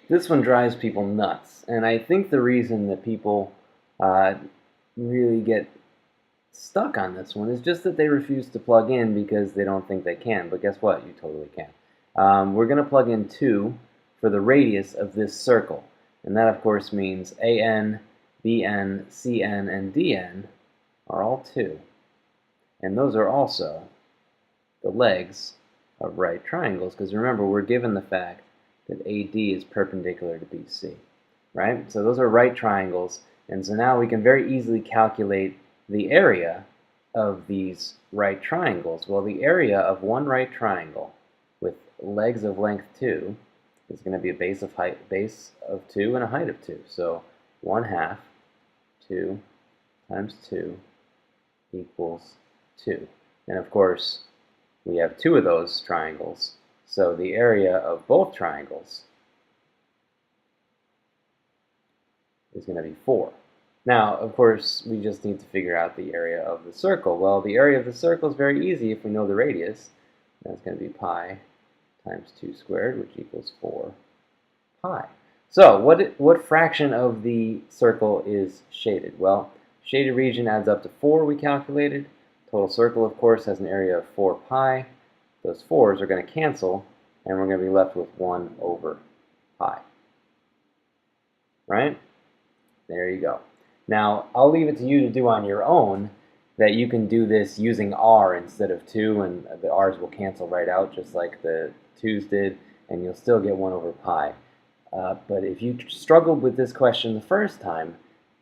This one drives people nuts, and I think the reason that people really get stuck on this one is just that they refuse to plug in because they don't think they can. But guess what? You totally can. We're going to plug in 2 for the radius of this circle. And that, of course, means AN, BN, CN, and DN are all 2. And those are also the legs of right triangles, because remember, we're given the fact that AD is perpendicular to BC, right? So those are right triangles, and so now we can very easily calculate the area of these right triangles. Well, the area of one right triangle with legs of length 2 is going to be a base of 2 and a height of 2. So 1/2 2 times 2 equals 2. And of course, we have 2 of those triangles, so the area of both triangles is going to be 4. Now, of course, we just need to figure out the area of the circle. Well, the area of the circle is very easy if we know the radius. That's going to be pi times 2 squared, which equals 4 pi. So, what fraction of the circle is shaded? Well, shaded region adds up to 4, we calculated. Total circle, of course, has an area of 4 pi. Those 4's are going to cancel, and we're going to be left with 1 over pi. Right? There you go. Now, I'll leave it to you to do on your own that you can do this using r instead of 2, and the r's will cancel right out just like the 2's did, and you'll still get 1 over pi. But if you struggled with this question the first time,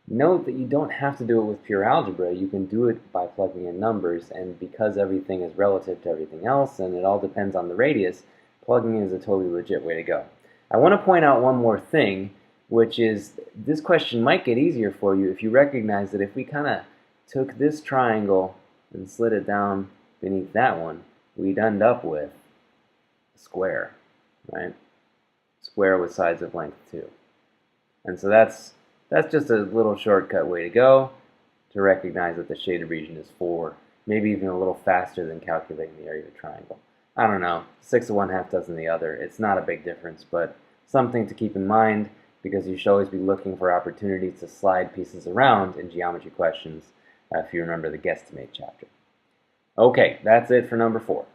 note that you don't have to do it with pure algebra. You can do it by plugging in numbers, and because everything is relative to everything else and it all depends on the radius, plugging in is a totally legit way to go. I want to point out one more thing, which is this question might get easier for you if you recognize that if we kind of took this triangle and slid it down beneath that one, we'd end up with a square, right? Square with sides of length 2. And so that's just a little shortcut way to go to recognize that the shaded region is 4, maybe even a little faster than calculating the area of a triangle. I don't know, 6 of one, half dozen the other. It's not a big difference, but something to keep in mind because you should always be looking for opportunities to slide pieces around in geometry questions if you remember the guesstimate chapter. Okay, that's it for number 4.